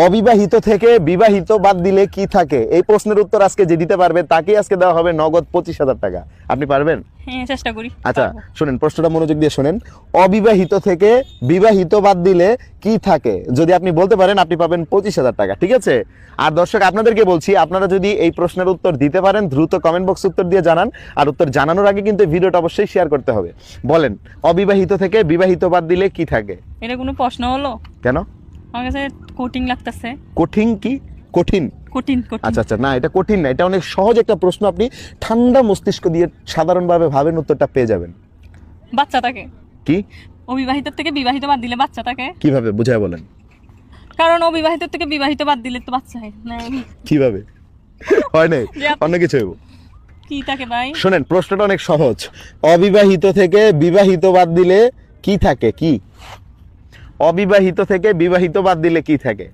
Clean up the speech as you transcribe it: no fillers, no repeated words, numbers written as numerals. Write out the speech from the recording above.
অবিবাহিত থেকে বিবাহিত বাদ দিলে কি থাকে? এই প্রশ্নের উত্তর আজকে যে দিতে পারবে তাকেই আজকে দেওয়া হবে নগদ 25,000 টাকা। আপনি পারবেন? হ্যাঁ, চেষ্টা করি। আচ্ছা শুনেন, প্রশ্নটা মনোযোগ দিয়ে শুনেন। অবিবাহিত থেকে বিবাহিত বাদ দিলে কি থাকে? যদি আপনি বলতে পারেন আপনি পাবেন 25,000 টাকা, ঠিক আছে? আর দর্শক আপনাদেরকে বলছি, আপনারা যদি এই প্রশ্নের উত্তর দিতে পারেন দ্রুত কমেন্ট বক্সে উত্তর দিয়ে জানান। আর উত্তর জানানোর আগে কিন্তু ভিডিওটা অবশ্যই শেয়ার করতে হবে। বলেন, অবিবাহিত থেকে বিবাহিত বাদ দিলে কি থাকে? এটা কোনো প্রশ্ন হলো? কেন আমার কাছে কঠিন লাগতেছে। কঠিন? কি কঠিন? কঠিন কঠিন। আচ্ছা আচ্ছা, না এটা কঠিন না, এটা অনেক সহজ একটা প্রশ্ন। আপনি ঠান্ডা মস্তিষ্ক দিয়ে সাধারণভাবে ভাবেন, উত্তরটা পেয়ে যাবেন। বাচ্চা থাকে। কি? অবিবাহিত থেকে বিবাহিত বাদ দিলে বাচ্চা থাকে। কিভাবে বুঝায় বলেন? কারণ অবিবাহিত থেকে বিবাহিত বাদ দিলে তো বাচ্চা হয় না। কিভাবে হয় নাই? যে অন্য কিছু হইব। কি থাকে ভাই? শোনেন, প্রশ্নটা অনেক সহজ। অবিবাহিত থেকে বিবাহিত বাদ দিলে কি থাকে? কি? অবিবাহিত থেকে বিবাহিত বাদ দিলে কি থাকে?